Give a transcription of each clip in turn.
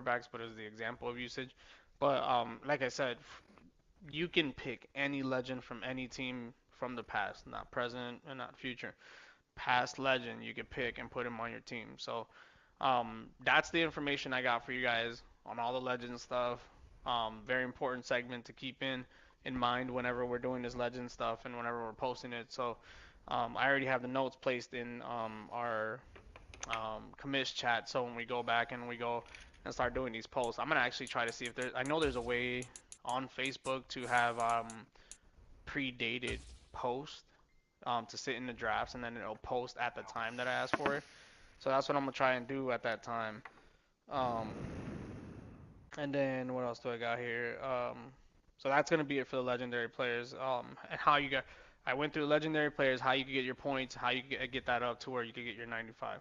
quarterbacks, but it was the example of usage. But like I said, you can pick any legend from any team from the past, not present and not future. Past legend you could pick and put him on your team. So that's the information I got for you guys on all the legend stuff. Very important segment to keep in mind whenever we're doing this legend stuff and whenever we're posting it. So I already have the notes placed in our commish chat. So when we go back and we go and start doing these posts, I'm gonna actually try to see if there. I know there's a way on Facebook to have predated posts to sit in the drafts, and then it'll post at the time that I asked for it. So that's what I'm gonna try and do at that time. Um, and then what else do I got here? So that's gonna be it for the legendary players. And how you got. I went through legendary players, how you can get your points, how you can get that up to where you can get your 95.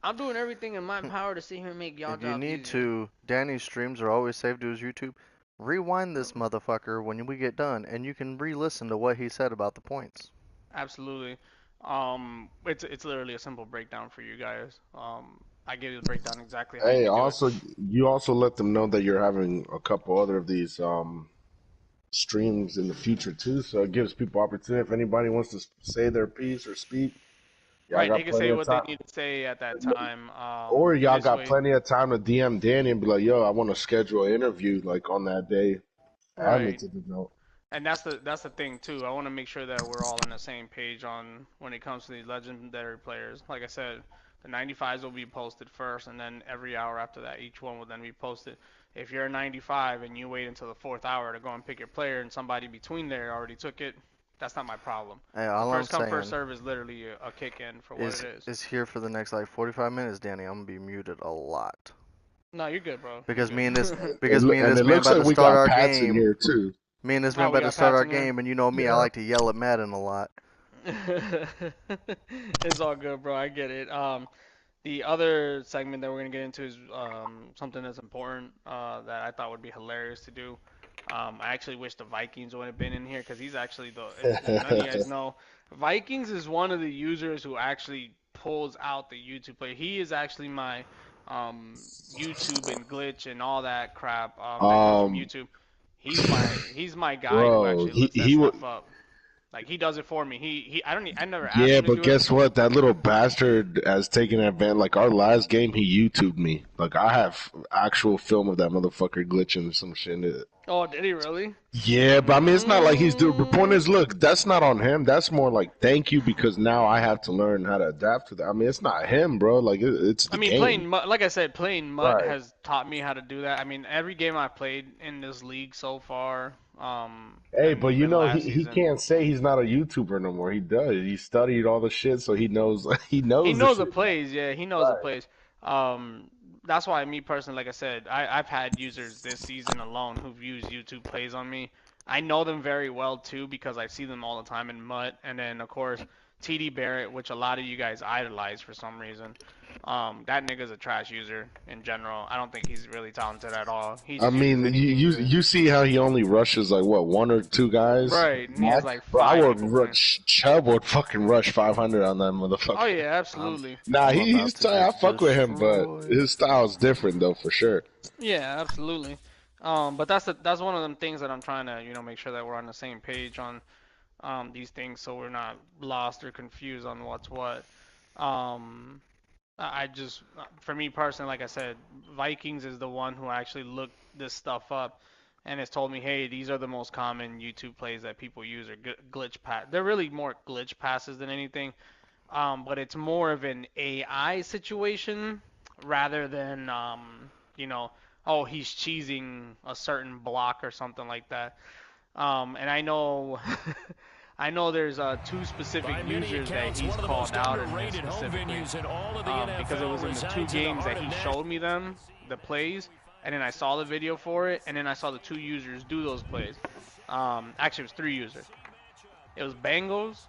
I'm doing everything in my power to sit here and make y'all If you jobs need easier. to, Danny's streams are always saved to his YouTube. Rewind this motherfucker when we get done, and you can re-listen to what he said about the points. Absolutely. It's literally a simple breakdown for you guys. I give you the breakdown exactly how you Hey, can do it. also you also let them know that you're having a couple other of these streams in the future too, so it gives people opportunity. If anybody wants to say their piece or speak, y'all Right, they got can plenty say of what they time. need to say at that time. Or y'all This got way, plenty of time to DM Danny and be like, "Yo, I want to schedule an interview like on that day." Add me right. to the note. And that's the thing too. I want to make sure that we're all on the same page on when it comes to these legendary players. Like I said, the 95s will be posted first, and then every hour after that, each one will then be posted. If you're a 95 and you wait until the fourth hour to go and pick your player, and somebody between there already took it, that's not my problem. Hey, A all I'm first come first saying serve is literally a kick in for what it is. is here for the next like 45 minutes, Danny. I'm gonna be muted a lot No, you're good, bro. You're because good. me and And this it man looks about like to we start got our Pats in game. here too. Me and this man Oh, we about to got start Pats our in here. game, and you know me, I Yeah. like to yell at Madden a lot. It's all good, bro. I get it. The other segment that we're gonna get into is something that's important that I thought would be hilarious to do. I actually wish the Vikings would have been in here because he's actually the. If none of you guys know, Vikings is one of the users who actually pulls out the YouTube play. He is actually my YouTube and glitch and all that crap that comes from um, YouTube. He's my guy who bro, actually looks that stuff up. Like he does it for me. I don't I never asked yeah, him to but do it. guess what? That little bastard has taken advantage. Like our last game, he YouTubed me. Like I have actual film of that motherfucker glitching some shit. Oh, did he really? Yeah, but I mean, it's not like he's doing. The point Mm, is, look, that's not on him. That's more like thank you because now I have to learn how to adapt to that. I mean, it's not him, bro. Like it's I the mean, game. Like I said, playing Mutt Right. has taught me how to do that. I mean, every game I've played in this league so far, Hey, and but you even know last he season, can't say he's not a YouTuber no more. He does. He studied all the shit, so he knows he he knows the knows the shit. plays. Yeah, he knows the Right. plays. That's why me personally, like I said, I've had users this season alone who've used YouTube plays on me. I know them very well too because I see them all the time in Mutt, and then of course TD Barrett, which a lot of you guys idolize for some reason. That nigga's a trash user in general. I don't think he's really talented at all. He I just uses mean, anything to. you see how he only rushes like what one or two guys. Right, and he has like Bro, I five would people playing. rush. Chubb would fucking rush 500 on that Oh motherfucker. yeah, I'm absolutely. Nah, I'm about to I get fuck with him, but destroyed. his style's different though for sure. Yeah, absolutely. But that's one of them things that I'm trying to make sure that we're on the same page on these things so we're not lost or confused on what's what. Um, I just for me personally, like I said, Vikings is the one who actually looked this stuff up and has told me, hey, these are the most common YouTube plays that people use or glitch pass. They're really more glitch passes than anything. But it's more of an AI situation rather than you know, oh, he's cheesing a certain block or something like that. And I know, I know there's two specific By many users that accounts, he's one of the called most out in this underrated home specifically, venues in all of the because it was NFL in the two resides in the games heart that of he Nashville. showed me them, the plays, and then I saw the video for it, and then I saw the two users do those plays. Actually, it was three users. It was Bengals,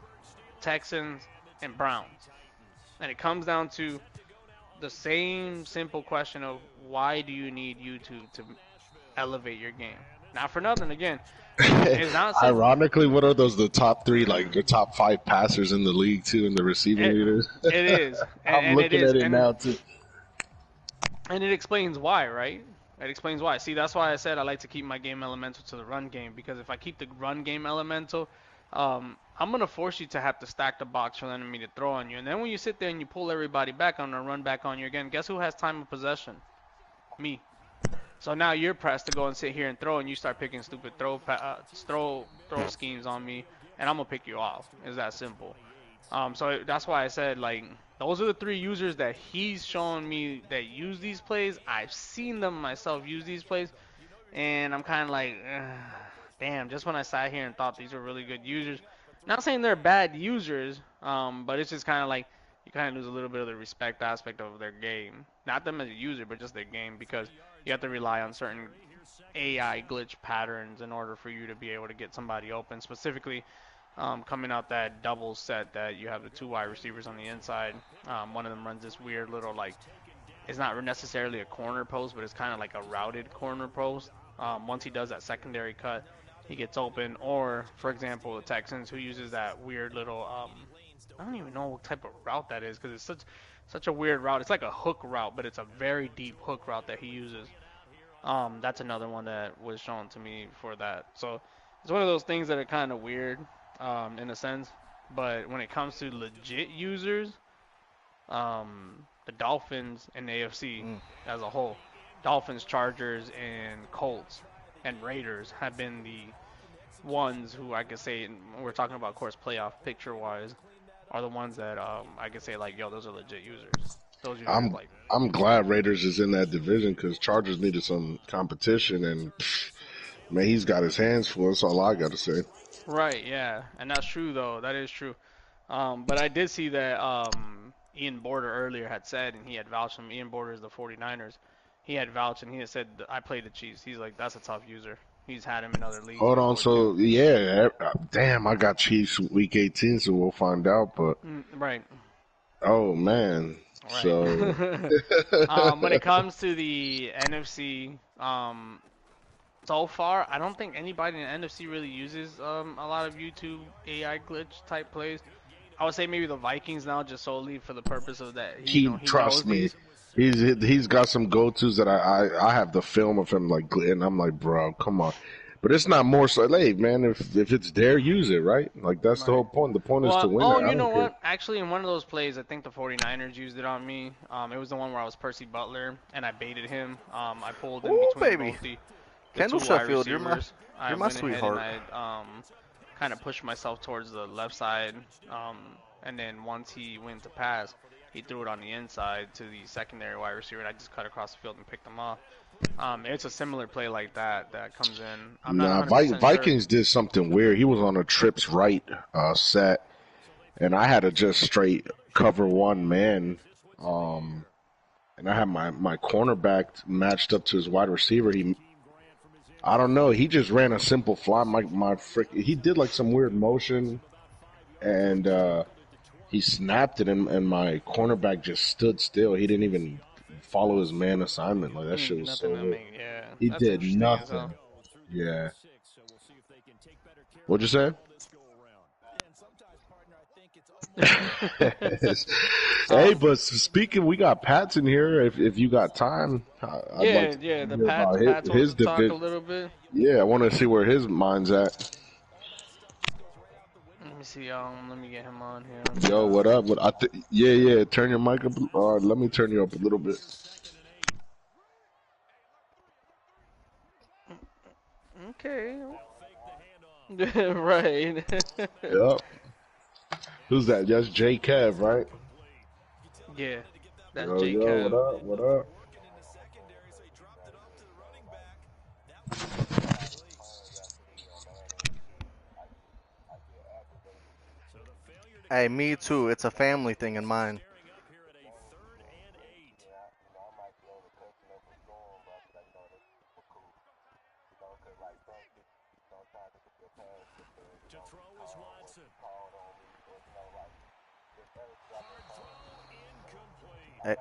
Texans, and Browns. And it comes down to the same simple question of why do you need YouTube to elevate your game? Not for nothing, again. It's not saying Ironically, what are those? The top three, like the top five passers in the league too, in the receiving it, leaders. it is, I'm and it looking is, at it now too. and it explains why, right? It explains why. See, that's why I said I like to keep my game elemental to the run game, because if I keep the run game elemental, I'm gonna force you to have to stack the box for the enemy to throw on you. And then when you sit there and you pull everybody back on and run back on you again, guess who has time of possession? Me. So now you're pressed to go and sit here and throw, and you start picking stupid throw schemes on me, and I'm gonna pick you off. It's that simple. So that's why I said, like, those are the 3 users that he's showing me that use these plays. I've seen them myself use these plays, and I'm kind of like, damn, just when I sat here and thought these were really good users. Not saying they're bad users, but it's just kind of like you kind of lose a little bit of the respect aspect of their game. Not them as a user, but just their game, because you have to rely on certain AI glitch patterns in order for you to be able to get somebody open. Specifically, coming out that double set that you have the 2 wide receivers on the inside. One of them runs this weird little, like, it's not necessarily a corner post, but it's kind of like a routed corner post. Once he does that secondary cut, he gets open. Or, for example, the Texans, who uses that weird little, I don't even know what type of route that is, because it's such a weird route. It's like a hook route, but it's a very deep hook route that he uses. That's another one that was shown to me for that. So it's one of those things that are kind of weird, in a sense. But when it comes to legit users, the Dolphins and the AFC as a whole, Dolphins, Chargers, and Colts and Raiders have been the ones who I could say, and we're talking about, of course, playoff picture-wise, are the ones that I could say, like, yo, those are legit users. Those users, I'm glad Raiders is in that division, because Chargers needed some competition, and man, he's got his hands full. That's all I got to say. Right, yeah, and that's true though. That is true. But I did see that Ian Border earlier had said, and he had vouched him. Ian Border is the 49ers. He had vouched, and he had said, I played the Chiefs. He's like, that's a tough user. He's had him in other leagues. Hold on, so yeah, damn, I got Chiefs week 18, so we'll find out. But right. Oh man. Right. So when it comes to the NFC, so far I don't think anybody in the NFC really uses a lot of YouTube AI glitch type plays. I would say maybe the Vikings now, just solely for the purpose of that. He trust me. He's got some go-tos that I have the film of him, like, and I'm like, bro, come on. But it's not more so, hey, man, if it's there, use it, right? Like, that's the whole point. The point is to win. Oh, you know what? Actually, in one of those plays, I think the 49ers used it on me. It was the one where I was Percy Butler, and I baited him. I pulled in between both the Kendall 2 Sheffield, wide receivers. you're my sweetheart. And I kind of pushed myself towards the left side, and then once he went to pass, he threw it on the inside to the secondary wide receiver, and I just cut across the field and picked him off. It's a similar play like that comes in. I'm not Vikings did something weird. He was on a trips right set, and I had to just straight cover one man. And I had my cornerback matched up to his wide receiver. I don't know. He just ran a simple fly. He did like some weird motion, and he snapped it, and my cornerback just stood still. He didn't even follow his man assignment. Like, that shit was so weird. Yeah, he did nothing. Yeah. What'd you say? Hey, but speaking, we got Pats in here. If you got time, I'd like the Pats his talk a little bit. Yeah, I want to see where his mind's at. Let me see. Let me get him on here. Yo, what up? Yeah. Turn your mic up. Let me turn you up a little bit. Okay. Right. Yep. Who's that? That's J Kev, right? Yeah, that's J Kev. What up? Hey, me too. It's a family thing in mine. Hey.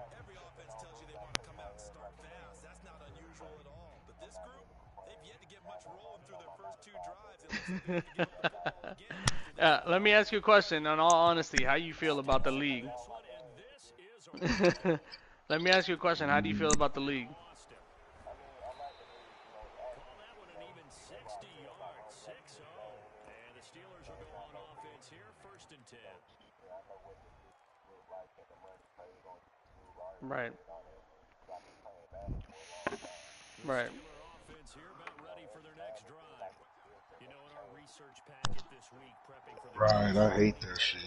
Let me ask you a question. In all honesty, how you feel about the league? Let me ask you a question. How do you feel about the league? Right. Right. Right, I hate that shit.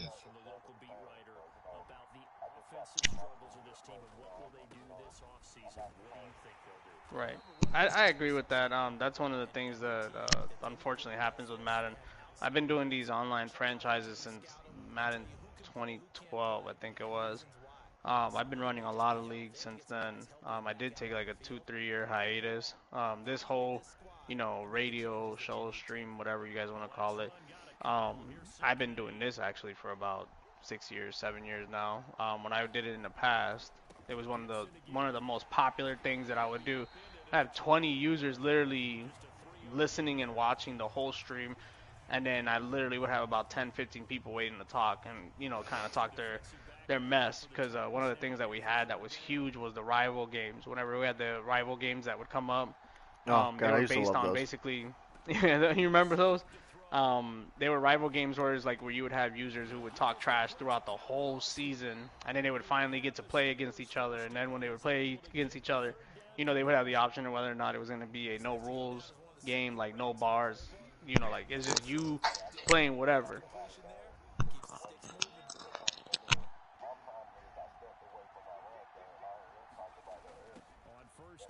Right. I agree with that. That's one of the things that unfortunately happens with Madden. I've been doing these online franchises since Madden 2012, I think it was. I've been running a lot of leagues since then. I did take like a 2, 3 year hiatus. This whole, radio show, stream, whatever you guys want to call it. Um, I've been doing this actually for about 6 years, 7 years now. When I did it in the past, it was one of the most popular things that I would do. I have 20 users literally listening and watching the whole stream, and then I literally would have about 10, 15 people waiting to talk and kind of talk their mess because one of the things that we had that was huge was the rival games. Whenever we had the rival games that would come up, Oh they God, I were used to based love on those. basically. You remember those? They were rival games where it's like where you would have users who would talk trash throughout the whole season, and then they would finally get to play against each other. And then when they would play against each other, they would have the option of whether or not it was going to be a no rules game, like no bars. Like it's just you playing whatever.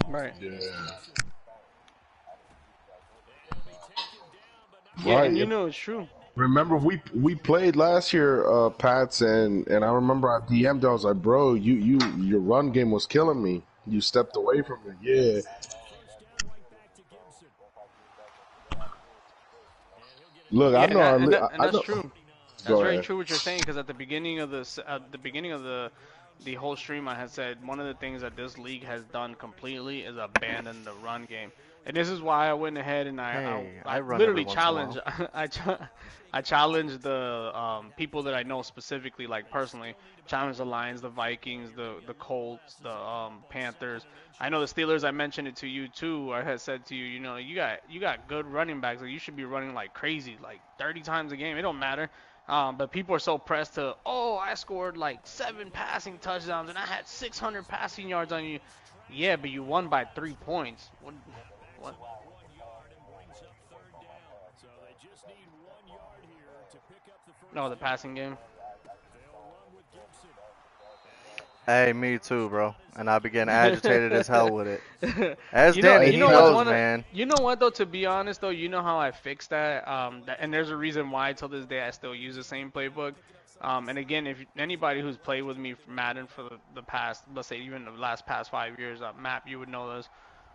Right. Yeah. Yeah, and Right. it's true. Remember we played last year, Pats, and I remember I DM'd. I was like, bro, your run game was killing me. You stepped away from it. Yeah. Look, I Yeah, know. and I that's know. true. That's Go very ahead. true what you're saying because at the beginning of the whole stream, I had said one of the things that this league has done completely is abandon the run game, and this is why I went ahead and Hey, I I run every literally once in a challenged while. I challenged the people that I know specifically, like personally, challenged the Lions, the Vikings, the Colts, the Panthers. I know the Steelers. I mentioned it to you too. I had said to you, you got good running backs. Like you should be running like crazy, like 30 times a game. It don't matter. But people are so pressed to, oh, I scored like 7 passing touchdowns and I had 600 passing yards on you. Yeah, but you won by 3 points. What? No, the passing game. Hey, me too, bro. And I began agitated as hell with it. As you know, Danny, Hey, you he know what's knows, Pats. one of, man. you know what though? To be honest though, you know how I fixed that. And there's a reason why till this day I still use the same playbook. And again, if anybody who's played with me for Madden for the past, let's say even the last past 5 years, Map, you would know this.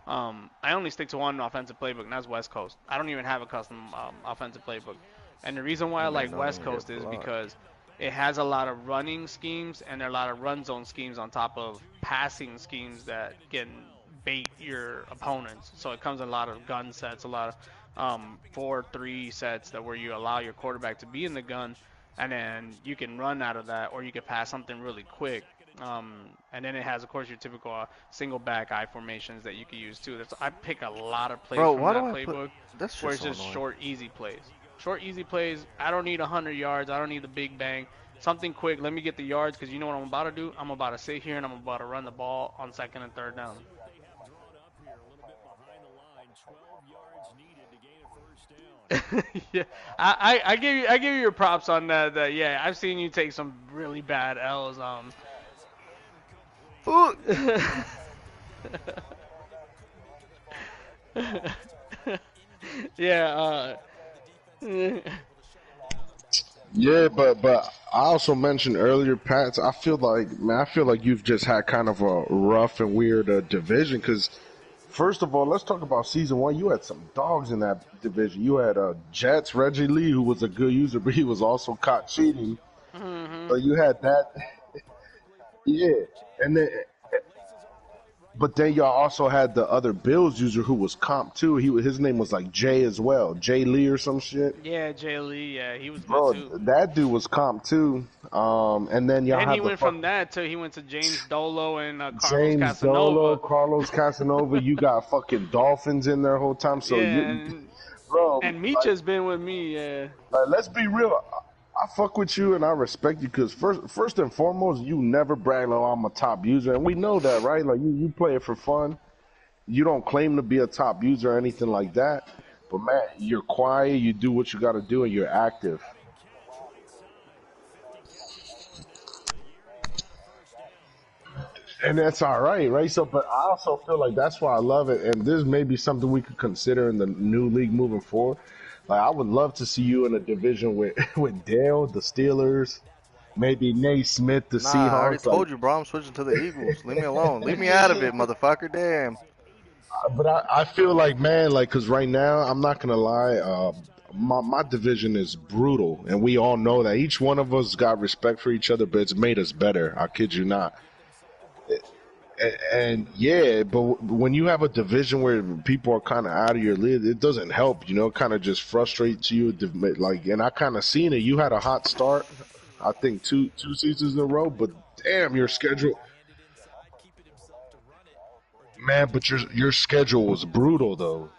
I only stick to one offensive playbook, and that's West Coast. I don't even have a custom offensive playbook. And the reason why I That man like don't West even get Coast is blocked. because it has a lot of running schemes and there are a lot of run zone schemes on top of passing schemes that can bait your opponents. So it comes in a lot of gun sets, a lot of 4-3 sets that where you allow your quarterback to be in the gun, and then you can run out of that, or you can pass something really quick. And then it has, of course, your typical single back I formations that you can use too. I pick a lot of plays Bro, from why do that I put? playbook That's where just it's so just annoying. short, easy plays. Short, easy plays. I don't need 100 yards. I don't need the big bang. Something quick. Let me get the yards because you know what I'm about to do? I'm about to sit here and I'm about to run the ball on second and third down. Yeah, I give you your props on that. Yeah, I've seen you take some really bad L's. Fuck. Yeah. Yeah, but I also mentioned earlier, Pats. I feel like you've just had kind of a rough and weird division. Because first of all, let's talk about season one. You had some dogs in that division. You had Jets, Reggie Lee, who was a good user, but he was also caught cheating. Hmm. So you had that, yeah. And then, but then y'all also had the other Bills user who was comp too. His name was like Jay as well, Jay Lee or some shit. Yeah, Jay Lee. Yeah, he was good Bro, too. that dude was comp too. And then y'all Then he had the went from fucking that to he went to James Dolo and Carlos James Dolo, Casanova. Carlos Casanova. You got fucking Dolphins in there whole time. So Yeah, you, bro, and Meech has been with me. Yeah. let's be real. I fuck with you and I respect you because first and foremost, you never brag like, oh, I'm a top user, and we know that, right? Like you play it for fun. You don't claim to be a top user or anything like that. But man, you're quiet. You do what you got to do, and you're active. And that's all right, right? So, but I also feel like that's why I love it, and this may be something we could consider in the new league moving forward. Like, I would love to see you in a division with with Dale, the Steelers, maybe Nate Smith, the Nah, I already Seahawks. Like, told you, bro. I'm switching to the Eagles. Leave me alone. Leave me out of it, motherfucker. Damn. but I feel like, man, like, cause right now, I'm not gonna lie, my division is brutal, and we all know that each one of us got respect for each other, but it's made us better. I kid you not. And yeah, but when you have a division where people are kind of out of your league, it doesn't help. You know, it kind of just frustrates you. Like, and I kind of seen it. You had a hot start, I think two seasons in a row, but damn, your schedule, man. But your schedule was brutal though.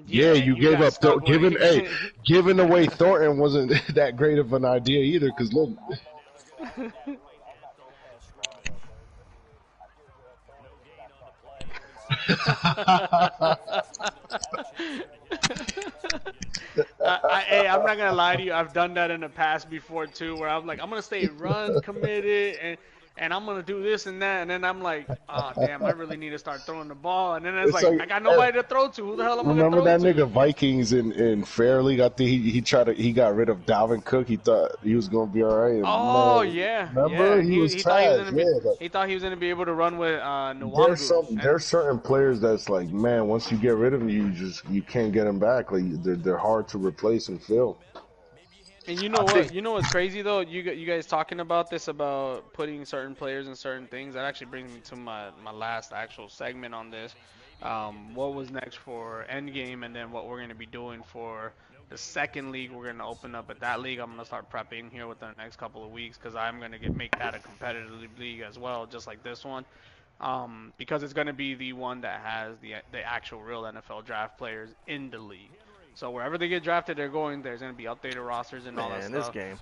Yeah, Yeah, and you you gave got up. stuck with Giving away Thornton wasn't that great of an idea either. Because look, Hey, I'm not gonna lie to you. I've done that in the past before too, where I'm like, I'm gonna stay run committed and I'm gonna do this and that, and then I'm like, oh damn, I really need to start throwing the ball, and then it's it's like like I got nobody to throw to. Who the hell am I gonna remember throw that to? nigga Vikings in Fair League? I think he got rid of Dalvin Cook. He thought he was gonna be all right. And Oh man, yeah, remember yeah. he was He thought he was trash. gonna be Yeah, like, he thought he was gonna be able to run with Nwangu, and there's certain players that's like, man, once you get rid of them, you can't get them back. Like they're hard to replace and fill. And you I know what? think You know what's crazy though? You guys talking about this about putting certain players in certain things. That actually brings me to my last actual segment on this. What was next for Endgame, and then what we're gonna be doing for the second league we're gonna open up. At that league, I'm gonna start prepping here within the next couple of weeks because I'm gonna make that a competitive league as well, just like this one. Because it's gonna be the one that has the actual real NFL draft players in the league. So wherever they get drafted, they're going. There's gonna be updated rosters and all that Man, this stuff. game.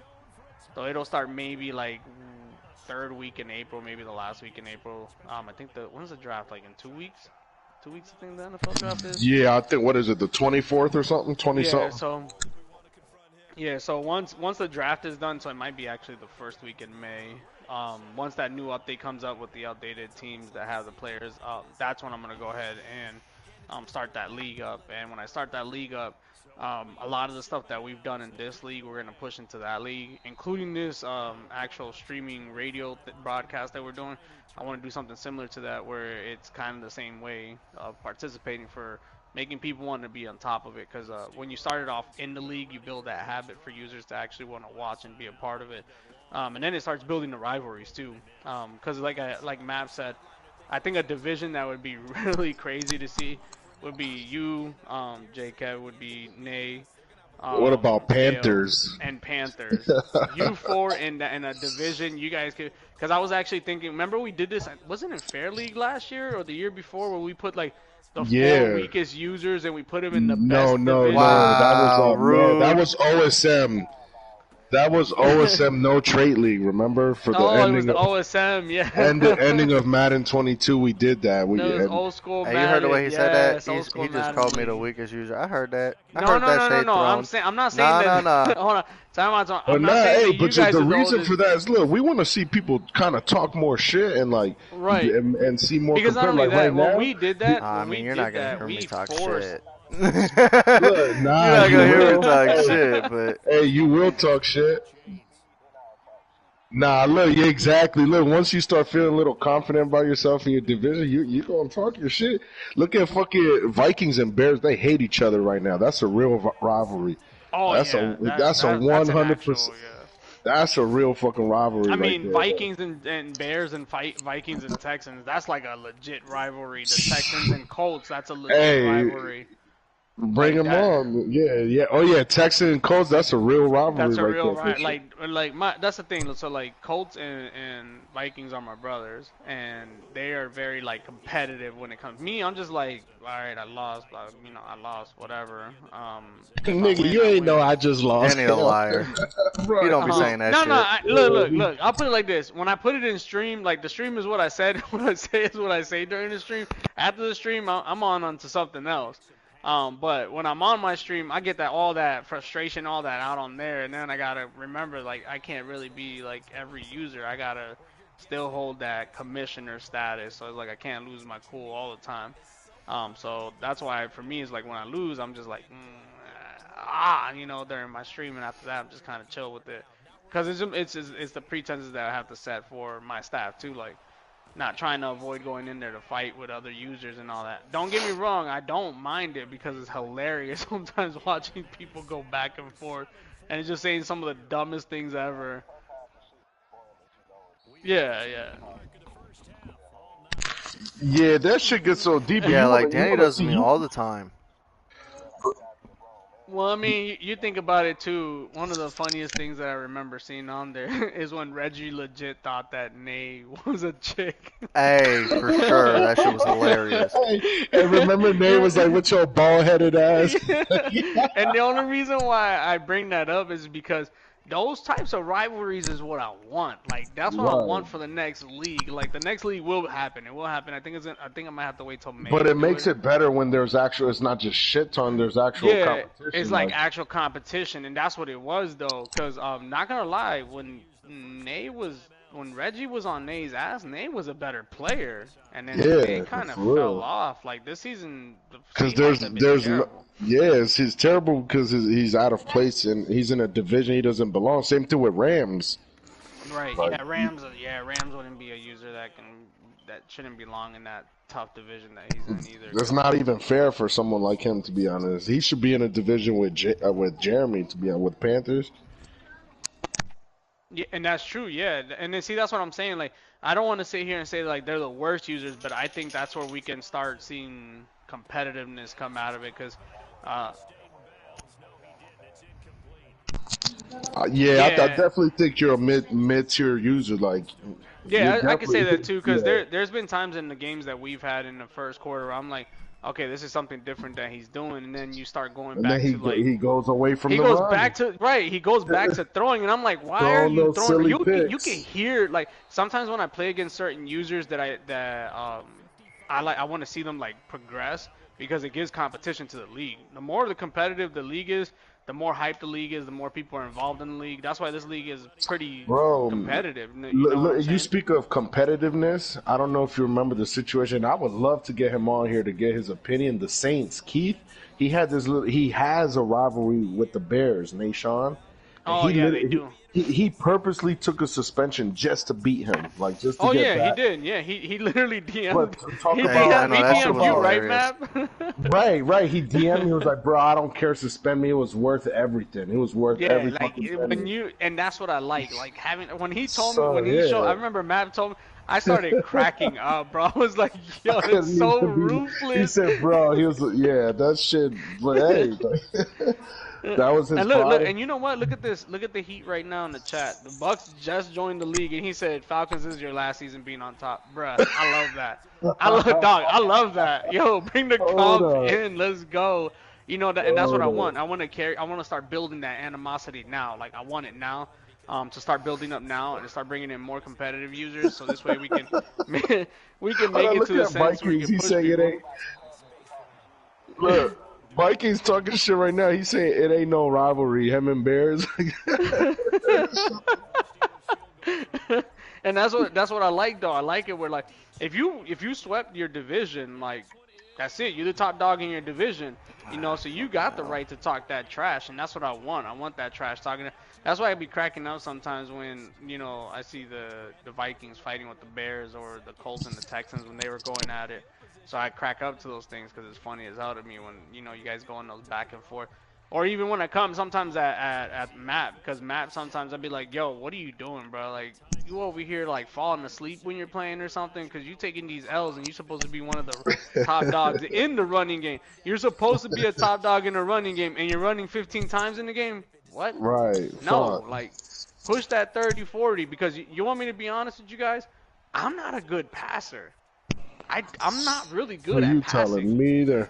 So it'll start maybe like third week in April, maybe the last week in April. I think when's the draft? Like in 2 weeks? 2 weeks, I think the NFL draft is. yeah, I think what is it, the 24th or something, 20 Yeah. something. So once the draft is done, so it might be actually the first week in May. Once that new update comes up with the updated teams that have the players, that's when I'm gonna go ahead and start that league up. And when I start that league up, a lot of the stuff that we've done in this league, we're gonna push into that league, including this actual streaming radio broadcast that we're doing. I want to do something similar to that, where it's kind of the same way of participating for making people want to be on top of it. Because when you started off in the league, you build that habit for users to actually want to watch and be a part of it. And then it starts building the rivalries too. Because like Matt said, I think a division that would be really crazy to see would be you, J-Kev, would be Nay, What about Dale, Panthers? and Panthers. You four in a division, you guys could. Because I was actually thinking, remember we did this, wasn't it Fair League last year or the year before, where we put like the four Yeah. weakest users and we put them in the No, best no, division? no. That was Wow, man, that rude. was OSM. That was OSM no trade league. Remember for the Oh, it was ending the of OSM, yeah. ending of Madden 22, we did that. We That was and old school Hey, you heard the way Madden. he said that? Yes, old school He just Madden called me the League. weakest user. I heard that. I No, heard no, that no, no, shade no. thrown. I'm not saying Nah, that. nah, nah. Hold on. but I'm not nah, saying hey, that you but guys the are the reason oldest. for that is look, we want to see people kind of talk more shit and like Right. and see more Because not compare. only Like that, right when now, we did that, I when we mean, you're did not gonna that, hear me we talk forced. shit. look, nah, You're not you gonna hear me will. talk Hey, shit, but hey, you will talk shit. Nah, look, yeah, exactly. Look, once you start feeling a little confident about yourself in your division, you gonna talk your shit. Look at fucking Vikings and Bears; they hate each other right now. That's a real rivalry. Oh That's yeah, a that's a that's one an hundred actual percent. yeah. That's a real fucking rivalry I right mean, there. Vikings and Bears and Vikings and Texans. That's like a legit rivalry. The Texans and Colts. That's a legit Hey, rivalry. Bring Like him that. on. Yeah, yeah. Oh yeah, Texans and Colts. That's a real rivalry That's a right real there for right. sure. Like my that's the thing. So like Colts and Vikings are my brothers, and they are very like competitive when it comes. Me, I'm just like, all right, I lost, I lost, whatever. If I Nigga, win, you I ain't know win. I just lost. Danny a liar. He Right. don't be saying that No, no. shit. Look, look. I'll put it like this. When I put it in stream, like the stream is what I said. What I say is what I say during the stream. After the stream, I'm on to something else. But when I'm on my stream, I get that all that frustration, all that out on there, and then I gotta remember like I can't really be like every user. I gotta still hold that commissioner status. So it's like I can't lose my cool all the time. So that's why for me it's like when I lose, I'm just like, during my stream, and after that, I'm just kind of chill with it, cause it's the pretenses that I have to set for my staff too, like not trying to avoid going in there to fight with other users and all that. Don't get me wrong, I don't mind it because it's hilarious sometimes watching people go back and forth, and it's just saying some of the dumbest things ever. Yeah, yeah. Yeah, that shit gets so deep. Yeah, like You Danny wanna does see to me you. all the time. Well, I mean, you think about it too. One of the funniest things that I remember seeing on there is when Reggie legit thought that Nay was a chick. Hey, for sure, that shit was hilarious. And remember, Nate was like, "With your bald headed ass." Yeah. And the only reason why I bring that up is because those types of rivalries is what I want. Like that's what I Right. want for the next league. Like the next league will happen. It will happen. I think I might have to wait till May But to it do makes it. it better when there's actual. It's not just shit ton. There's actual Yeah, it's competition. like Like, actual competition, and that's what it was though. Cause not gonna lie, when Reggie was on Nay's ass, Nay was a better player, and then Nay yeah, kind of for fell real. off. Like this season, the Because Seahawks have been there's no. terrible. Yes, he's terrible because he's out of place and he's in a division he doesn't belong. Same thing with Rams. Right. Like, Yeah, Rams. Yeah, Rams wouldn't be a user that shouldn't belong in that tough division that he's in either. that's Cause not even fair for someone like him, to be honest. He should be in a division with Jeremy, to be honest, with Panthers. yeah, and that's true. Yeah, and then see that's what I'm saying. Like I don't want to sit here and say like they're the worst users, but I think that's where we can start seeing competitiveness come out of it. Cause uh, Yeah, I yeah, definitely think you're a mid tier user. Like, you're yeah, I can say definitely that too. Cause yeah. there's been times in the games that we've had in the first quarter where I'm like, okay, this is something different that he's doing, and then you start going And then back to like he goes away from he the goes run, back to right. He goes back to throwing, and I'm like, why are throwing you those throwing? silly You can picks. hear like sometimes when I play against certain users I want to see them like progress because it gives competition to the league. The more the competitive the league is, the more hype the league is, the more people are involved in the league. That's why this league is pretty Bro, competitive. You know what I'm you saying? speak of competitiveness. I don't know if you remember the situation. I would love to get him on here to get his opinion. The Saints, Keith, he has a rivalry with the Bears, Nashawn, and Oh yeah, they do. he purposely took a suspension just to beat him, like just to Oh get yeah, he back. did. Yeah, he literally But DM'd. talk He Hey, I about DM'd, know he that shit talk DM'd was you, about right, hilarious. Map? right. He DM'd me. He was like, "Bro, I don't care. Suspend me. It was worth everything. It was worth Yeah, every like fucking when penny." you, and that's what I like having when he told me So when he showed. I yeah. remember Matt told me. I started cracking up, bro. I was like, I yo, it's couldn't so even be. He ruthless. said, "Bro, he was yeah, that shit." But hey, that was his And look, pride. and you know what? Look at this. Look at the Heat right now in the chat. The Bucks just joined the league, and he said Falcons this is your last season being on top, bruh. I love that. I love dog. I love that. Yo, bring the Hold comp up, in. Let's go. You know that, and that's what I hold want. up. I want to carry. I want to start building that animosity now. Like I want it now. To start building up now and to start bringing in more competitive users, so this way we can we can Hold make on, it look to the at sense where we Vikings. can He's push saying it people. ain't. Look, Vikings talking shit right now. He's saying it ain't no rivalry. Him and Bears. And that's what I like though. I like it where like if you swept your division, like that's it. You're the top dog in your division, so you got the right to talk that trash, and that's what I want. I want that trash talking. That's why I be cracking up sometimes when I see the Vikings fighting with the Bears or the Colts and the Texans when they were going at it. So I crack up to those things because it's funny as hell to me when you guys go on those back and forth. Or even when I come, sometimes at map, because map sometimes I'd be like, yo, what are you doing, bro? Like, you over here like falling asleep when you're playing or something, because you taking these L's and you're supposed to be one of the top dogs in the running game. You're supposed to be a top dog in the running game, and you're running 15 times in the game. What? Right. No, Fuck. like, push that 30, 40, because you want me to be honest with you guys? I'm not a good passer. I'm not really Who good you at passing. telling me either?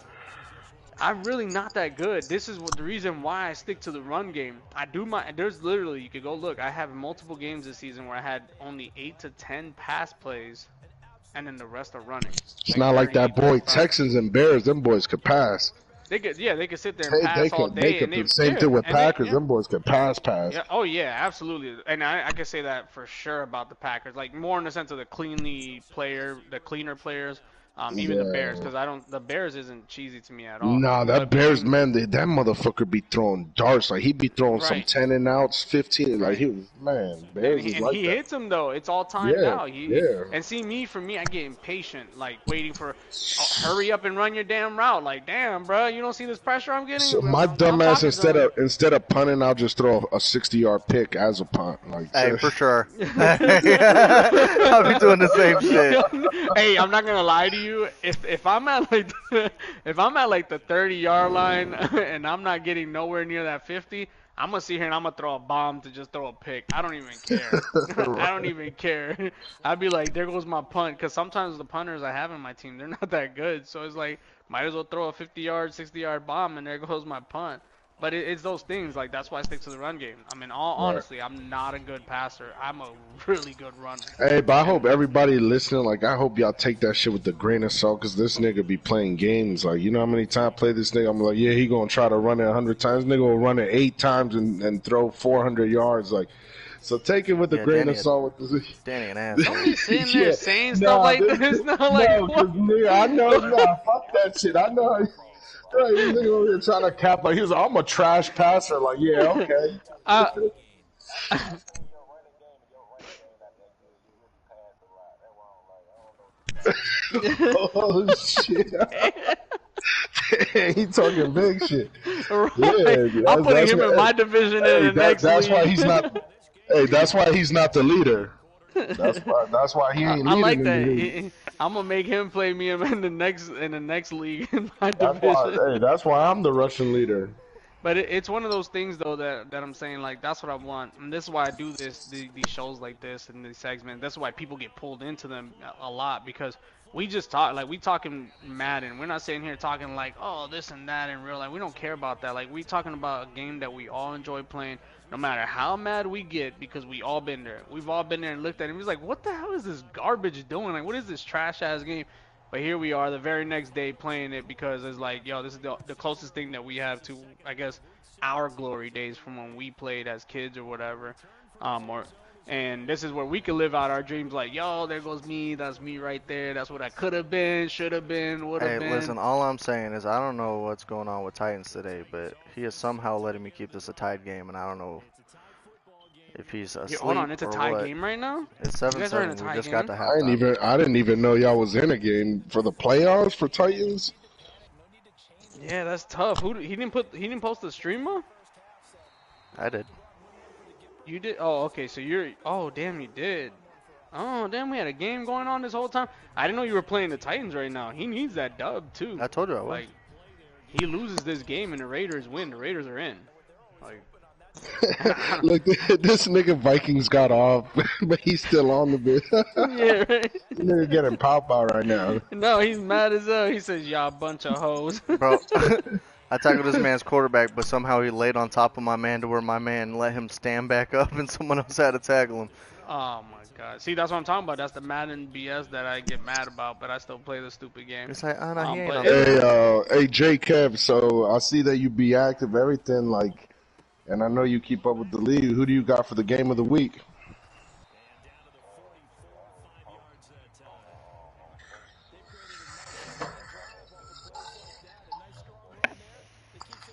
I'm really not that good. This is the reason why I stick to the run game. There's literally, you could go look, I have multiple games this season where I had only 8 to 10 pass plays, and then the rest are running. It's not like that boy Texans and Bears. Them boys could pass. They could sit there and pass They all could. day. They could. And The same thing with Packers. yeah. Them boys could pass. Yeah. Oh yeah, absolutely. And I can say that for sure about the Packers. Like more in the sense of the cleaner players. Even the Bears, because the Bears isn't cheesy to me at all. Nah, that Bears man, that motherfucker be throwing darts. Like he be throwing some Right. 10 and outs, 15. Like he was Bears is And like he that. hits him though. It's all timed Yeah, out. yeah. And for me, I get impatient, like waiting for, hurry up and run your damn route. Like, damn, bro, you don't see this pressure I'm getting. So my dumb ass instead of punting, I'll just throw a 60-yard pick as a punt. Like, Hey, for sure. I'll be doing the same shit. Hey, I'm not gonna lie to you. If I'm at like the 30-yard line and I'm not getting nowhere near that 50, I'm gonna sit here and I'm gonna throw a bomb to just throw a pick. I don't even care. I don't even care. I'd be like, there goes my punt, because sometimes the punters I have in my team, they're not that good. So it's like, might as well throw a 50-yard, 60-yard bomb, and there goes my punt. But it's those things, like, that's why I stick to the run game. I mean, honestly, I'm not a good passer. I'm a really good runner. Hey, but I hope everybody listening, like, I hope y'all take that shit with a grain of salt, because this nigga be playing games. Like, you know how many times I play this nigga? I'm like, yeah, he gonna try to run it 100 times. Nigga will run it 8 times and throw 400 yards. Like, so take it with a grain of salt. With this. Danny an ass. Don't be sitting there saying stuff like this. Not like, what? Nigga, I know, fuck that shit. I know. This nigga over here trying to cap, like, he was like, I'm a trash passer. Like, yeah, okay. Oh, shit. He talking big shit. Right. Yeah, I'm putting him in my division in the next That's league. why he's not. Hey, that's why he's not the leader. That's why he ain't. I like leading in the league. that. I'm gonna make him play me in the next league in my That's division. why. Hey, that's why I'm the Russian leader. But it's one of those things though that I'm saying, like, that's what I want, and this is why I do these shows like this and these segments. That's why people get pulled into them a lot, because we just talk, like, we talking Madden. We're not sitting here talking like, oh, this and that in real life. We don't care about that. Like, we talking about a game that we all enjoy playing, no matter how mad we get, because we all been there. We've all been there and looked at it and was like, what the hell is this garbage doing? Like, what is this trash ass game? But here we are the very next day playing it, because it's like, yo, this is the closest thing that we have to, I guess, our glory days from when we played as kids or whatever. And this is where we can live out our dreams, like, yo, there goes me, that's me right there, that's what I could have been, should have been, would have been. Hey, listen, all I'm saying is I don't know what's going on with Titans today, but he is somehow letting me keep this a tied game, and I don't know if he's asleep. Hold on, it's a or tie what. game right now? It's You guys are in a 7-7. tie We just game? got the halftime. I didn't even know y'all was in a game for the playoffs for Titans. Yeah, that's tough. He didn't post the stream up? I did. You did? Oh, okay. So oh, damn, you did. Oh, damn, we had a game going on this whole time. I didn't know you were playing the Titans right now. He needs that dub too. I told you I was. Like, he loses this game and the Raiders win. The Raiders are in. Like, Look, this nigga Vikings got off, but he's still on the bit. yeah, right. Nigga getting pop out right now. No, he's mad as hell. He says, y'all bunch of hoes. Bro, I tackled this man's quarterback, but somehow he laid on top of my man to where my man let him stand back up and someone else had to tackle him. Oh, my God. See, that's what I'm talking about. That's the Madden BS that I get mad about, but I still play the stupid game. It's like, oh, no, he ain't but on it- that. Hey, J Kev, so I see that you be active, everything, like, and I know you keep up with the league. Who do you got for the game of the week?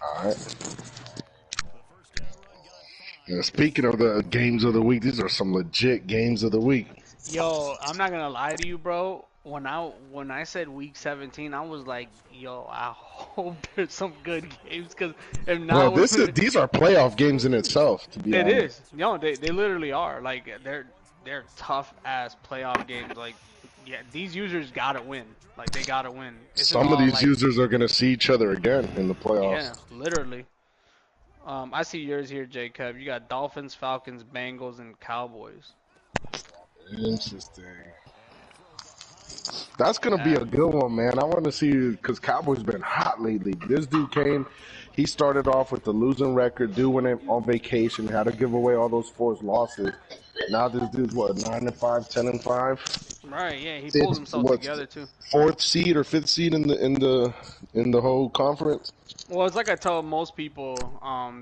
All right. And speaking of the games of the week, these are some legit games of the week. Yo, I'm not going to lie to you, bro. When I said week 17, I was like, yo, I hope there's some good games, because if Bro, not, these are playoff games in itself, to be it honest. is. No, they literally are. Like they're tough ass playoff games. Like yeah, these users gotta win. Like they gotta win. This is Some of all these like users are gonna see each other again in the yeah, playoffs. literally. I see yours here, Jacob. You got Dolphins, Falcons, Bengals, and Cowboys. Interesting. That's gonna be Uh, a good one, man. I want to see because Cowboys been hot lately. This dude came, he started off with the losing record, doing it on vacation, had to give away all those forced losses. Now this dude's what 9-5, 10-5, right. Yeah, he pulled fifth himself what together too. fourth seed or fifth seed in the whole conference. Well, it's like I tell most people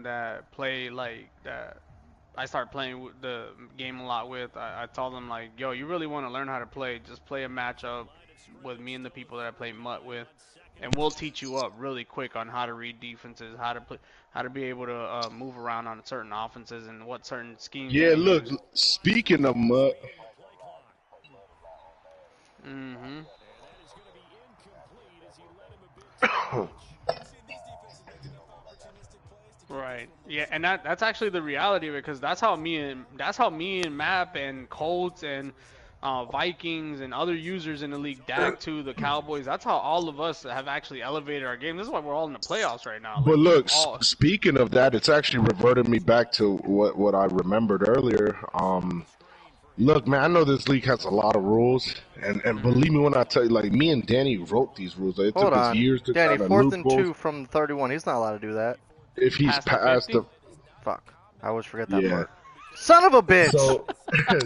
that play like that. I start playing the game a lot with. I tell them like, yo, you really want to learn how to play? Just play a matchup with me and the people that I play MUT with, and we'll teach you up really quick on how to read defenses, how to play, how to be able to move around on certain offenses and what certain schemes you Yeah, can look. use. Speaking of mud, Mhm. Right. Yeah, and that's actually the reality of it, because that's how me and Map and Colts and Vikings and other users in the league, Dak to the Cowboys. That's how all of us have actually elevated our game. This is why we're all in the playoffs right now. but Like we've look. all. Speaking of that, it's actually reverted me back to what I remembered earlier. Look, man, I know this league has a lot of rules, and Mhm. believe me when I tell you, like me and Danny wrote these rules. It Hold took us on. years to Danny, kind of fourth and loopholes. 2 from 31. He's not allowed to do that. If he's Past the past 50. the Fuck. I always forget that yeah. part. Son of a bitch! So,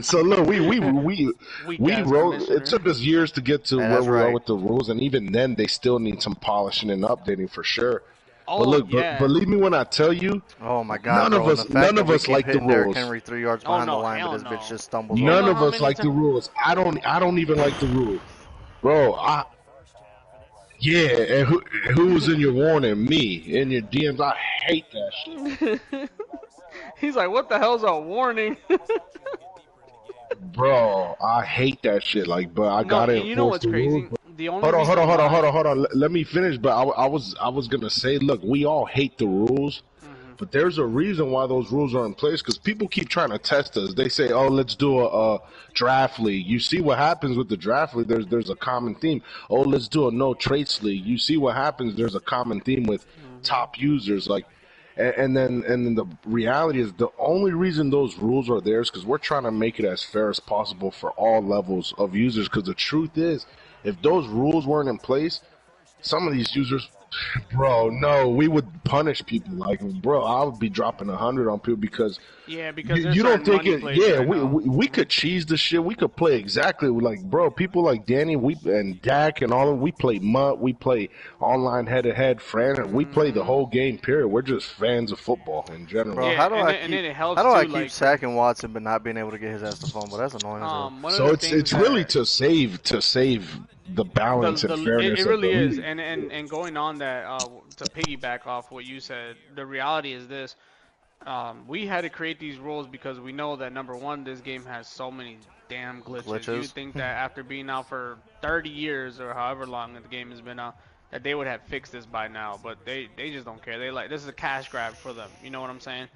so look, Weak we ass wrote. It commissioner. took us years to get to Hey, where that's we are right. with the rules, and even then, they still need some polishing and updating for sure. But Oh look, yeah. believe me when I tell you, Oh my god, none of bro. And the us, fact none that of we us keep like the hitting Derrick rules. Henry 3 yards Oh behind the no, line, but hell this bitch no. just stumbles You don't over None know it. of how us many like the times. rules. I don't even like the rules, bro. Yeah, and who was in your warning? Me in your DMs. I hate that shit, He's like, what the hell's a warning? bro. I hate that shit. Like, but I No, gotta and you know enforce what's the rules. crazy? The only Hold on, hold on, reason hold on, hold why. on, hold on. Let me finish. But I was gonna say, look, we all hate the rules, Mhm. but there's a reason why those rules are in place. Because people keep trying to test us. They say, oh, let's do a draft league. You see what happens with the draft league. There's a common theme. Oh, let's do a no traits league. You see what happens. There's a common theme with Mhm. top users. Like, and then the reality is the only reason those rules are there is because we're trying to make it as fair as possible for all levels of users. Because the truth is, if those rules weren't in place, some of these users, bro, no, we would punish people. Like, bro, I would be dropping 100 on people because Yeah, because there's you don't certain think money it. plays Yeah, right now. we could cheese the shit. We could play exactly like, bro. People like Danny, we and Dak and all of them. We play MUT. We play online head to head. Fran, we play the Mhm. whole game. Period. We're just fans of football in general. Bro, Yeah, and then it how helps do I too. keep Like for sacking Watson but not being able to get his ass to fumble? That's annoying as hell. one of So the it's things it's really that to save the balance and it fairness of the really is, league. and going on that to piggyback off what you said, the reality is this: we had to create these rules because we know that number one, this game has so many damn glitches. You'd Glitches. think that after being out for 30 years or however long the game has been out, that they would have fixed this by now, but they just don't care. They like this is a cash grab for them. You know what I'm saying?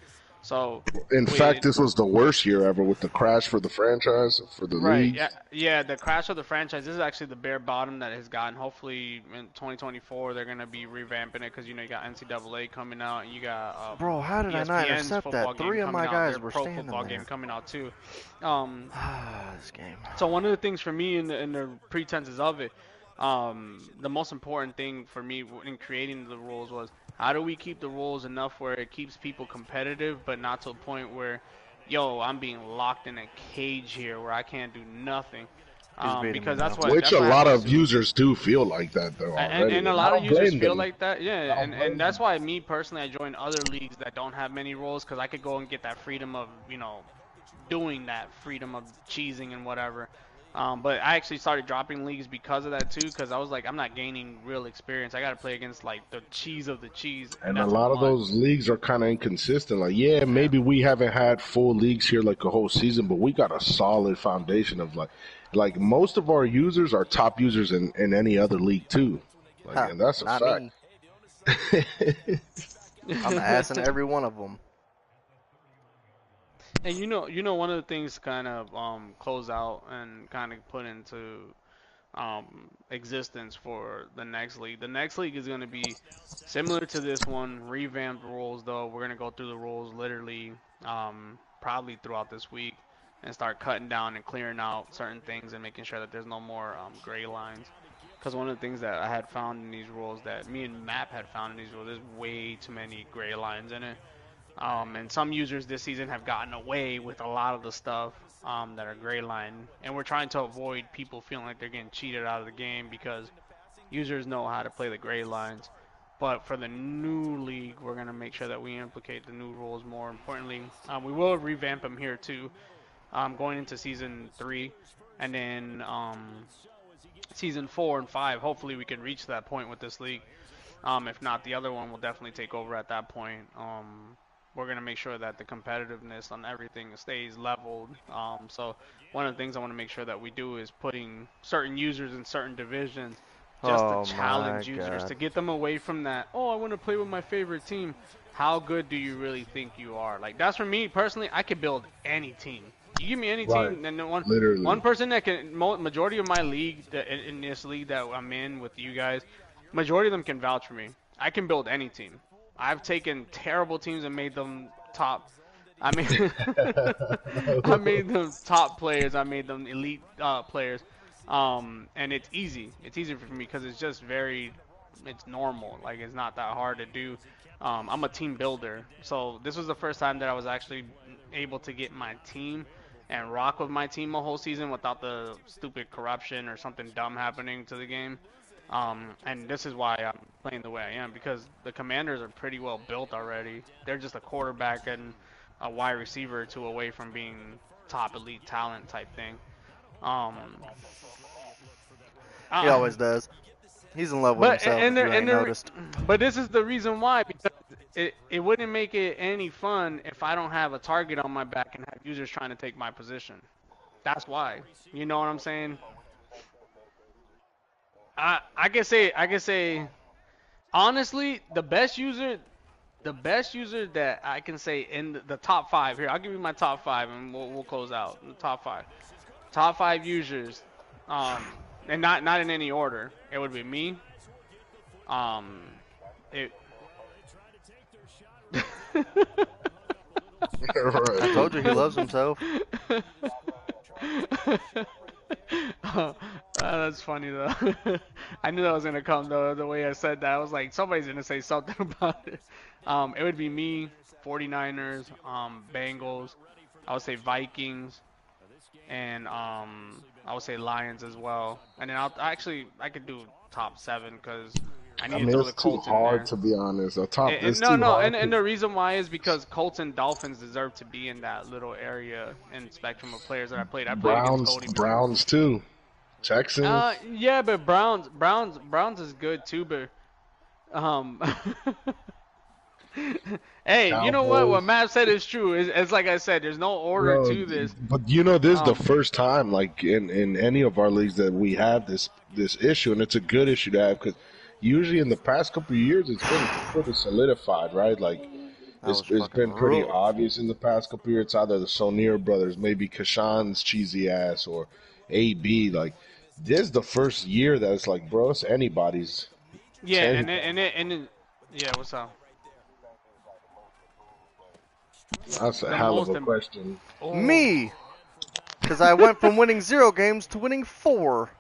So In fact, with this was the worst year ever with the crash for the franchise for the right, league. yeah, yeah. The crash of the franchise. This is actually the bare bottom that it has gotten. Hopefully, in 2024, they're gonna be revamping it because you know you got NCAA coming out, and you got Bro, how did I not ESPN's intercept football that? game 3 of coming my out. guys Their were pro standing football game there. coming out too. Um, This game. so one of the things for me in the pretenses of it, the most important thing for me in creating the rules was how do we keep the rules enough where it keeps people competitive, but not to a point where, yo, I'm being locked in a cage here where I can't do nothing. He's beating me Because now. Which that's a what lot happens of too. users do feel like that though already, And a and I lot of don't users blame feel them. like that, yeah, I don't and blame that's them. why me personally I joined other leagues that don't have many rules because I could go and get that freedom of doing that freedom of cheesing and whatever. But I actually started dropping leagues because of that too, because I was like, I'm not gaining real experience. I got to play against like the cheese of the cheese, and And a that's a lot of mud. those leagues are kind of inconsistent. Like, yeah, Yeah. maybe we haven't had full leagues here like a whole season, but we got a solid foundation of like most of our users are top users in any other league too. Like, Huh, and that's a not fact. me. I'm the ass in every one of them. And one of the things to kind of close out and kind of put into existence for the next league. The next league is going to be similar to this one, revamped rules though. We're going to go through the rules literally probably throughout this week and start cutting down and clearing out certain things and making sure that there's no more gray lines. Because one of the things that I had found in these rules that me and Map had found in these rules, there's way too many gray lines in it. And some users this season have gotten away with a lot of the stuff that are gray line, and we're trying to avoid people feeling like they're getting cheated out of the game because users know how to play the gray lines. But for the new league, we're gonna make sure that we implicate the new rules more importantly. We will revamp them here too, going into season 3, and then season 4 and 5. Hopefully, we can reach that point with this league. If not, the other one will definitely take over at that point. We're going to make sure that the competitiveness on everything stays leveled. So one of the things I want to make sure that we do is putting certain users in certain divisions just to Oh my challenge users, god. to get them away from that, oh, I want to play with my favorite team. How good do you really think you are? Like, that's for me personally, I could build any team. You give me any Right. team, and one Literally. person that can, majority of my league, in this league that I'm in with you guys, majority of them can vouch for me. I can build any team. I've taken terrible teams and made them top. I mean, I made them top players. I made them elite players. And it's easy. It's easy for me because it's just it's normal. Like, it's not that hard to do. I'm a team builder. So this was the first time that I was actually able to get my team and rock with my team a whole season without the stupid corruption or something dumb happening to the game. And this is why I'm playing the way I am, because the Commanders are pretty well built already. They're just a quarterback and a wide receiver or two away from being top elite talent type thing. Um, He uh, always does. He's in love with but himself, and if you ain't there, noticed. but this is the reason why, because it wouldn't make it any fun if I don't have a target on my back and have users trying to take my position. That's why. You know what I'm saying? I can say honestly, the best user that I can say in the top 5 here. I'll give you my top 5 and we'll close out. The top 5. Top 5 users. Um and not in any order. It would be me. Um it I Right. told you he loves himself. That's funny though. I knew that was gonna come though. The way I said that, I was like, somebody's gonna say something about it. It would be me, 49ers, Bengals. I would say Vikings, and I would say Lions as well. And then I could do top 7 because I I need to mean, throw it's the too Colts in hard there. to be honest. The top And it's no, too no, hard. and the reason why is because Colts and Dolphins deserve to be in that little area and spectrum of players that I played. I played against Cody before. Browns too. Texans. Yeah, but Browns is good too, but um, hey, you know what? What Cowboys. Matt said is true. It's like I said, there's no order Bro, to this. but you know, this is the Um, first time, like in any of our leagues, that we have this issue, and it's a good issue to have because usually in the past couple of years, it's been pretty solidified, right? Like That was it's fucking been pretty rough. obvious in the past couple of years. It's either the Sonier brothers, maybe Kashan's cheesy ass, or AB. Like this is the first year that it's like, bro, it's anybody's. It's yeah, anybody. and then, yeah, what's up? That's a The hell of most a question. oh, Me! Because I went from winning 0 games to winning 4.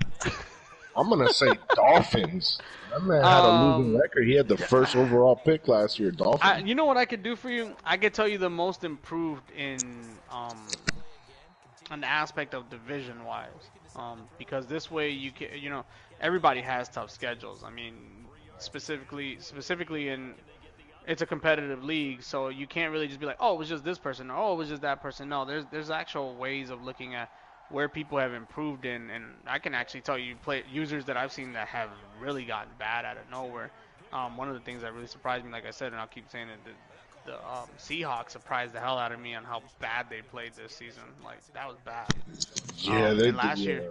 I'm gonna say Dolphins. That man had a losing um, record. He had the first overall pick last year. Dolphins. you know what I could do for you? I could tell you the most improved in an aspect of division wise, because this way you can, everybody has tough schedules. I mean, specifically in it's a competitive league, so you can't really just be like, oh, it was just this person, or oh, it was just that person. No, there's actual ways of looking at where people have improved in, and I can actually tell you play users that I've seen that have really gotten bad out of nowhere. One of the things that really surprised me, like I said, and I'll keep saying it, the Seahawks surprised the hell out of me on how bad they played this season. Like that was bad. Yeah, they And did.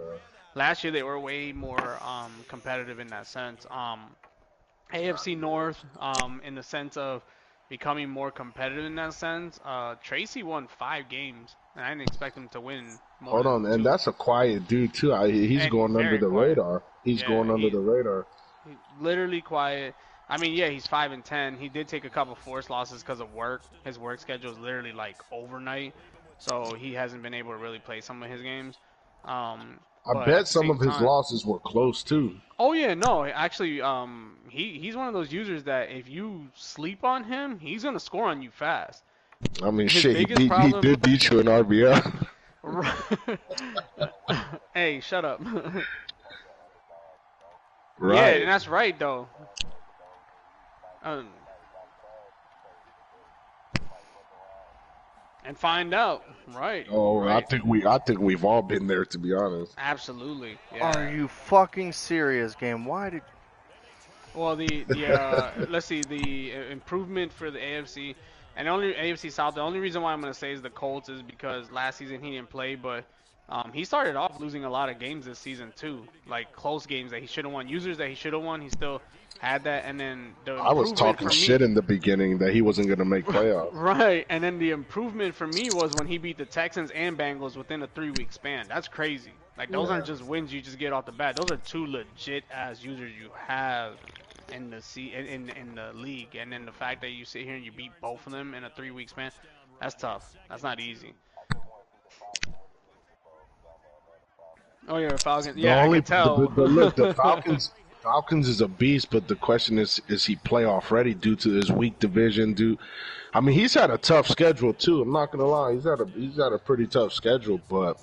last year they were way more competitive in that sense. AFC North, in the sense of becoming more competitive in that sense. Tracy won 5 games, and I didn't expect him to win more Hold than on, and 2. that's a quiet dude too. He's And going under very the quiet. radar. He's Yeah, going under the radar. literally quiet. I mean, yeah, he's 5-10. He did take a couple forced losses because of work. His work schedule is literally like overnight, so he hasn't been able to really play some of his games. I But at bet the some same of his time, losses were close too. oh yeah, no, actually, he's one of those users that if you sleep on him, he's gonna score on you fast. I mean, His shit, biggest he problem. did beat you in RBL. Hey, shut up. Yeah, Right. and that's right though. Um, and find out. Right. Oh, I Right. think we've all been there, to be honest. Absolutely. Are Yeah. you fucking serious, game? Why did? Well, let's see, the improvement for the AFC and only AFC South. The only reason why I'm gonna say is the Colts is because last season he didn't play, but he started off losing a lot of games this season too, like close games that he should have won, users that he should have won. He still had that, and then the I was improvement talking for shit me. in the beginning that he wasn't gonna make playoffs. Right, and then the improvement for me was when he beat the Texans and Bengals within a 3-week span. That's crazy. Like those aren't just wins you just get off the bat. Those are 2 legit ass users you have in the league. And then the fact that you sit here and you beat both of them in a 3-week span, that's tough. That's not easy. Oh yeah, Falcons. The Yeah, I only, can tell. but look, the Falcons is a beast, but the question is he playoff ready due to his weak division? I mean, he's had a tough schedule too. I'm not gonna lie, he's had a pretty tough schedule, but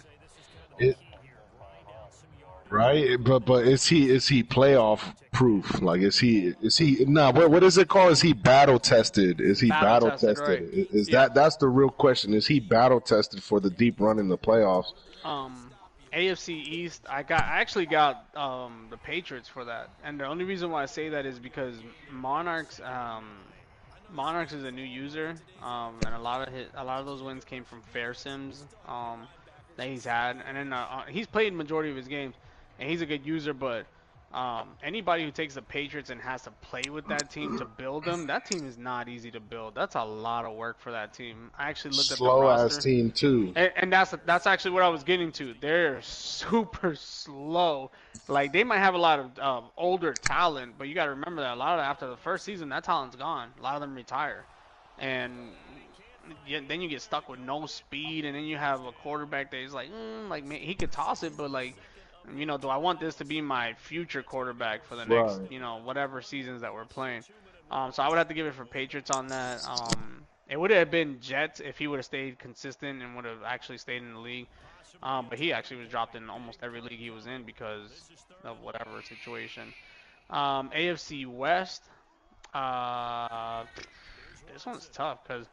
it right. But is he playoff proof? Like is he nah? What is it called? Is he battle tested? Is he Battle battle tested, tested? right? Is Yeah. that's the real question? Is he battle tested for the deep run in the playoffs? Um, AFC East, I actually got the Patriots for that, and the only reason why I say that is because Monarchs is a new user, and a lot of those wins came from Fair Sims, that he's had, and then he's played majority of his games, and he's a good user, but anybody who takes the Patriots and has to play with that team to build them, that team is not easy to build. That's a lot of work for that team. I actually looked at the Slow ass roster. team too. And that's actually what I was getting to. They're super slow. Like they might have a lot of older talent, but you got to remember that a lot of after the first season, that talent's gone. A lot of them retire, and then you get stuck with no speed, and then you have a quarterback that is like, like man, he could toss it, but like, do I want this to be my future quarterback for the next, Right. whatever seasons that we're playing? So I would have to give it for Patriots on that. It would have been Jets if he would have stayed consistent and would have actually stayed in the league. But he actually was dropped in almost every league he was in because of whatever situation. AFC West. Uh, this one's tough because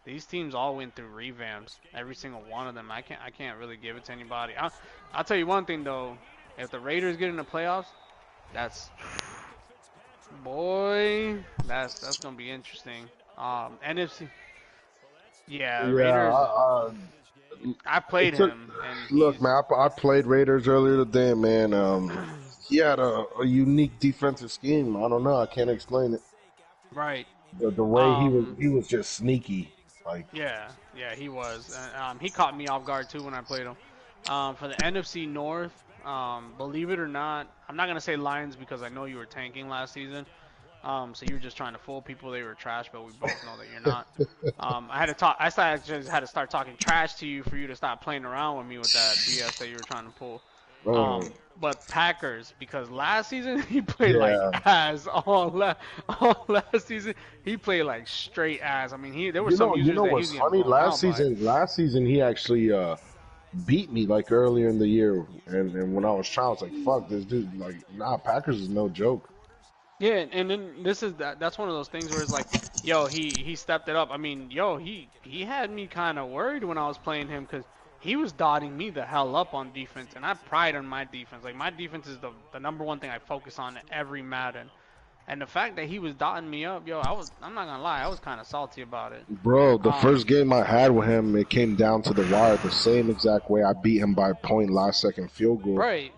these teams all went through revamps. Every single one of them. I can't really give it to anybody. I'll tell you one thing though. If the Raiders get in the playoffs, that's boy, that's gonna be interesting. NFC. Yeah, Yeah. Raiders. I played Took- him, and Look, man, I played Raiders earlier today, man. He had a unique defensive scheme. I don't know. I can't explain it. right. The way Um, he was just sneaky. Like Yeah, he was. He caught me off guard too when I played him. For the NFC North, believe it or not, I'm not gonna say Lions because I know you were tanking last season. So you were just trying to fool people. They were trash, but we both know that you're not. I had to talk. I just had to start talking trash to you for you to stop playing around with me with that BS that you were trying to pull. But Packers, because last season he played like ass. All last season he played like straight ass. I mean, there were some users you know that he what's was getting funny? blown out by. Last season he actually beat me like earlier in the year, and when I was trying, I was like, "Fuck this dude!" Like, nah, Packers is no joke. Yeah, and then that's one of those things where it's like, yo, he stepped it up. I mean, yo, he had me kind of worried when I was playing him because he was dotting me the hell up on defense, and I pride on my defense. Like my defense is the number one thing I focus on every Madden. And the fact that he was dotting me up, yo, I'm not gonna lie, I was kind of salty about it. Bro, the first game I had with him, it came down to the wire the same exact way I beat him by a point last second field goal. Right.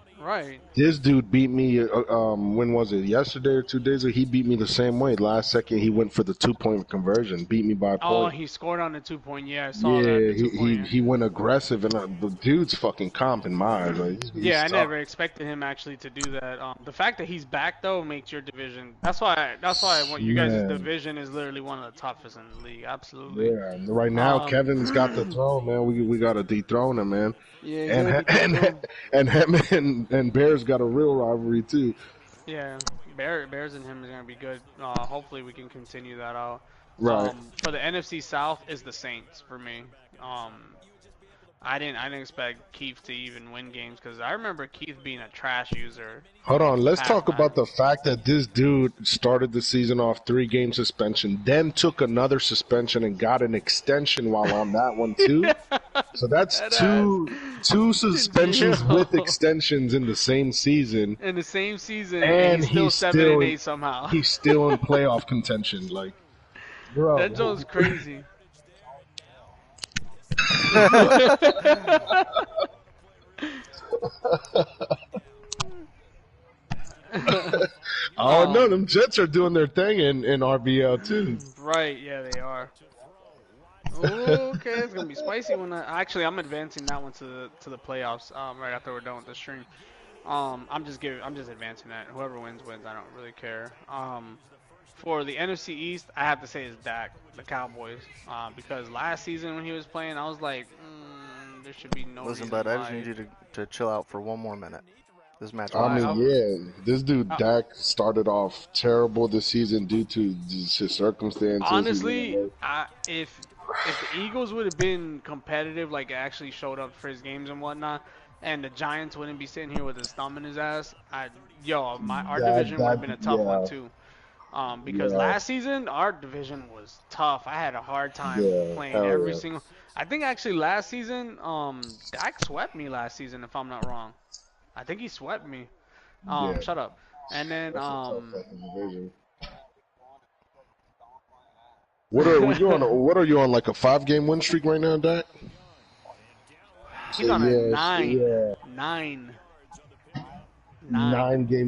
This dude beat me, when was it, yesterday or 2 days ago? He beat me the same way. Last second, he went for the 2-point conversion, beat me by a point. Oh, he scored on the 2-point, yeah, I saw that. Yeah, he went aggressive, and the dude's fucking comp in my eyes. Like, yeah, I never expected him actually to do that. The fact that he's back, though, makes your division, that's why I want you guys' division is literally one of the toughest in the league, absolutely. Yeah, and right now, Kevin's got the throne, man. We got to dethrone him, man. Yeah, and him and Bears got a real rivalry too. Yeah, Bears and him is gonna be good. Hopefully we can continue that out. Right. For the NFC South is the Saints for me. I didn't expect Keith to even win games because I remember Keith being a trash user. Hold on, let's talk about the fact that this dude started the season off 3-game suspension, then took another suspension and got an extension while on that one too. So that's two suspensions with extensions in the same season. In the same season, and he's still 7-8 somehow. He's still in playoff contention, like, bro. That Joe's crazy. Oh no, them Jets are doing their thing in RBL too. Right, yeah, they are. Okay, it's gonna be spicy when actually I'm advancing that one to the playoffs. Right after we're done with the stream. I'm just advancing that. Whoever wins wins. I don't really care. For the NFC East, I have to say is Dak, the Cowboys, because last season when he was playing, I was like, there should be no. Listen, bud, I just need you to chill out for one more minute. This match. I mean, yeah, this dude Dak started off terrible this season due to his circumstances. Honestly, if the Eagles would have been competitive, like actually showed up for his games and whatnot, and the Giants wouldn't be sitting here with his thumb in his ass, our division would have been a tough one too. Because last season our division was tough. I had a hard time playing every single. I think actually last season, Dak swept me last season if I'm not wrong. I think he swept me. Shut up. And then What are you on like a 5-game win streak right now, Dak? He's on a 9-game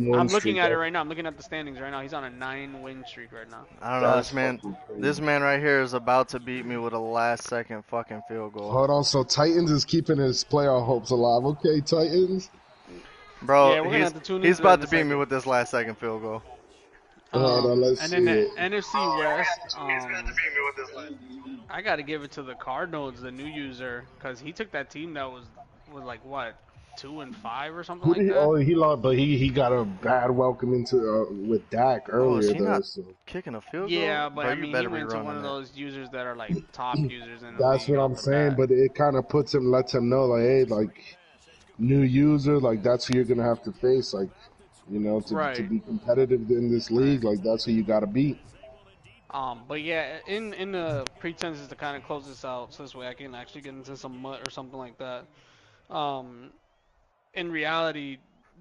win streak. I'm looking at it right now. I'm looking at the standings right now. He's on a 9-win streak right now. I don't know. This man right here is about to beat me with a last-second fucking field goal. Hold on. So Titans is keeping his playoff hopes alive. Okay, Titans. Bro, he's about to beat me with this last-second field goal. Let's and then the NFC West, I got to give it to the Cardinals, the new user, because he took that team that was like what, 2-5 or something like that. Oh, he lost, but he got a bad welcome into with Dak earlier. Is he not kicking a field goal? Yeah, but I mean, he went to one of those users that are like top users. That's what I'm saying, but it kind of lets him know, like, hey, like, new user, like, that's who you're gonna have to face, like, you know, to be competitive in this league, like, that's who you gotta beat. But yeah, in the pretenses to kind of close this out, so this way I can actually get into some MUT or something like that. In reality,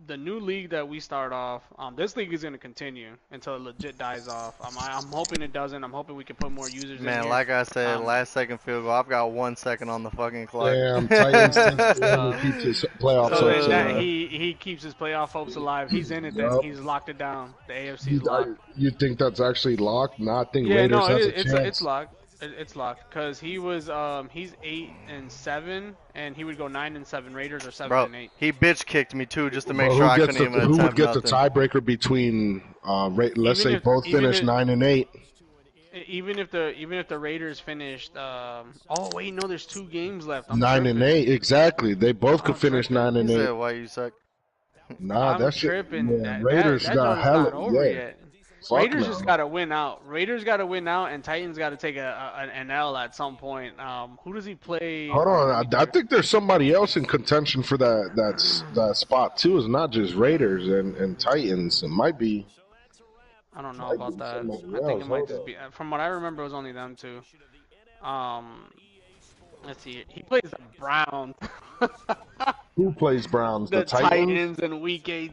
the new league that we start off, this league is going to continue until it legit dies off. I'm hoping it doesn't. I'm hoping we can put more users in here. Man, like I said, last-second field goal. I've got 1 second on the fucking clock. Damn, Titans keeps his playoff hopes alive. He keeps his playoff hopes alive. He's in it then. He's locked it down. The AFC's locked. You think that's actually locked? No, I think Raiders has a chance. It's locked. It's locked because he was he's 8-7 and he would go 9-7. Raiders are 7-8. Bro, he bitch kicked me too just to make sure I couldn't even attempt Who would get nothing. the tiebreaker between let's say both finish 9-8? Even if the Raiders finished oh wait, no, there's 2 games left. 9-8, exactly. They both could finish 9-8. Why you suck? Nah, that's tripping. Yeah, Raiders got hella yet. Raiders just gotta win out. And Titans gotta take an L at some point. Who does he play? Hold on, I think there's somebody else in contention for that spot too. It's not just Raiders and Titans. It might be. I don't know about that. I think it might just be. From what I remember, it was only them two. Let's see. He plays the Browns. Who plays Browns? The The Titans? Titans in Week 18.